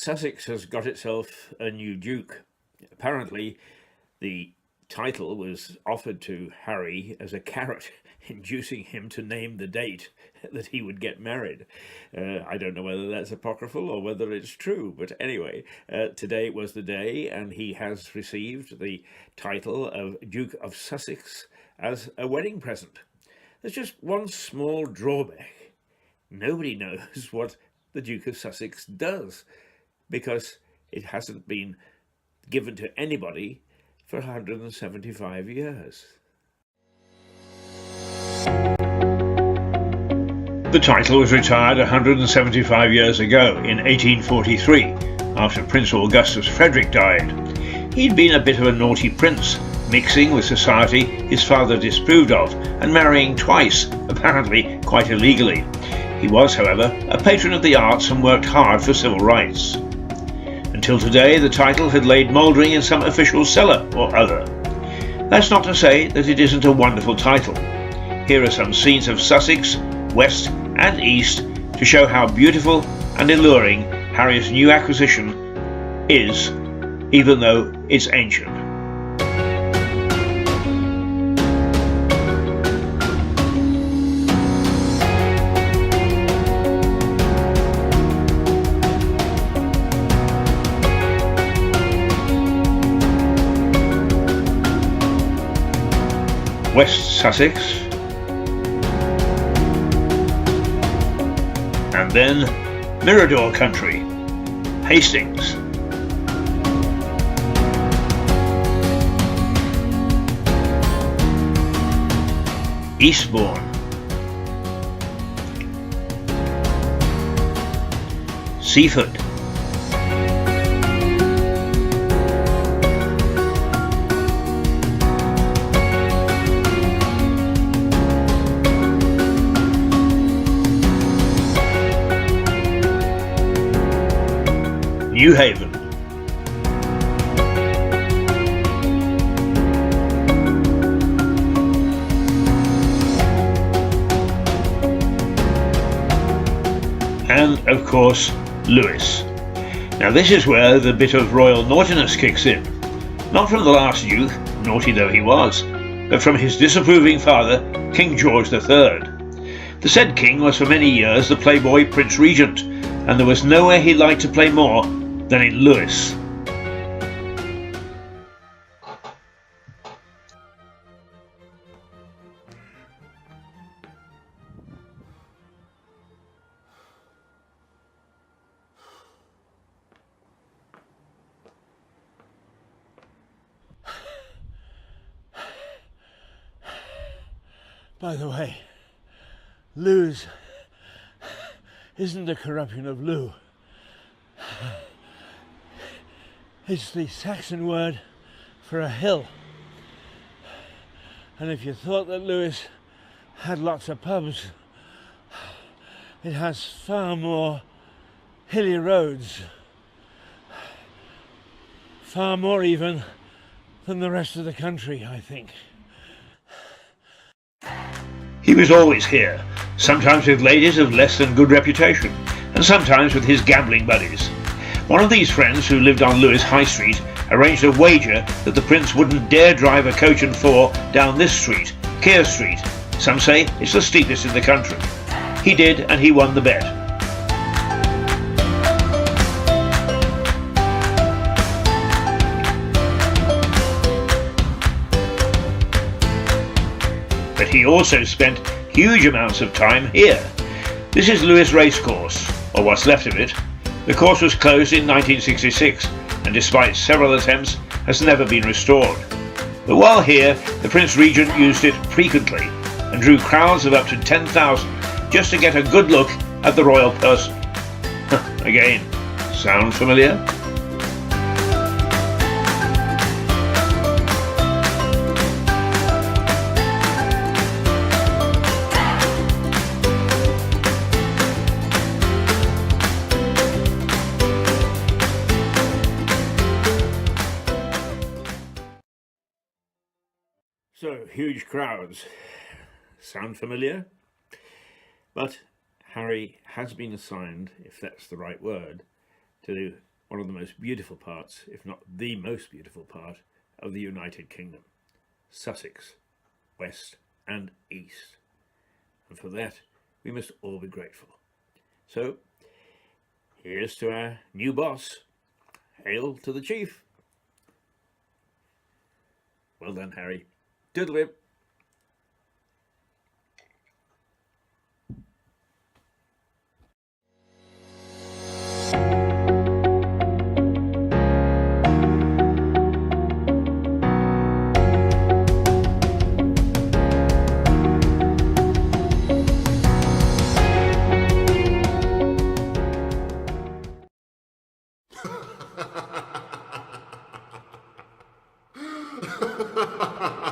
Sussex has got itself a new duke. Apparently, the title was offered to Harry as a carrot, inducing him to name the date that he would get married. I don't know whether that's apocryphal or whether it's true, but anyway, today was the day, and he has received the title of Duke of Sussex as a wedding present. There's just one small drawback. Nobody knows what the Duke of Sussex does, because it hasn't been given to anybody for 175 years. The title was retired 175 years ago in 1843, after Prince Augustus Frederick died. He'd been a bit of a naughty prince, mixing with society his father disapproved of and marrying twice, apparently quite illegally. He was, however, a patron of the arts and worked hard for civil rights. Until today, the title had laid mouldering in some official cellar or other. That's not to say that it isn't a wonderful title. Here are some scenes of Sussex, west and east, to show how beautiful and alluring Harry's new acquisition is, even though it's ancient. West Sussex, and then Mirador country, Hastings. Eastbourne, Seaford, New Haven, and of course Lewis. Now this is where the bit of royal naughtiness kicks in. Not from the last Duke, naughty though he was, but from his disapproving father, King George III. The said king was for many years the playboy Prince Regent, and there was nowhere he liked to play more than in Lewis. By the way, lose isn't a corruption of Lou. It's the Saxon word for a hill. And if you thought that Lewis had lots of pubs, it has far more hilly roads. Far more even than the rest of the country, I think. He was always here, sometimes with ladies of less than good reputation, and sometimes with his gambling buddies. One of these friends, who lived on Lewis High Street, arranged a wager that the prince wouldn't dare drive a coach and four down this street, Keir Street. Some say it's the steepest in the country. He did, and he won the bet. But he also spent huge amounts of time here. This is Lewis Racecourse, or what's left of it. The course was closed in 1966, and despite several attempts, has never been restored. But while here, the Prince Regent used it frequently, and drew crowds of up to 10,000 just to get a good look at the royal person. Again, sound familiar? So, huge crowds. Sound familiar? But Harry has been assigned, if that's the right word, to one of the most beautiful parts, if not the most beautiful part, of the United Kingdom. Sussex, west and east. And for that, we must all be grateful. So, here's to our new boss. Hail to the chief. Well done, Harry. Doodle-whip. Ha ha ha ha!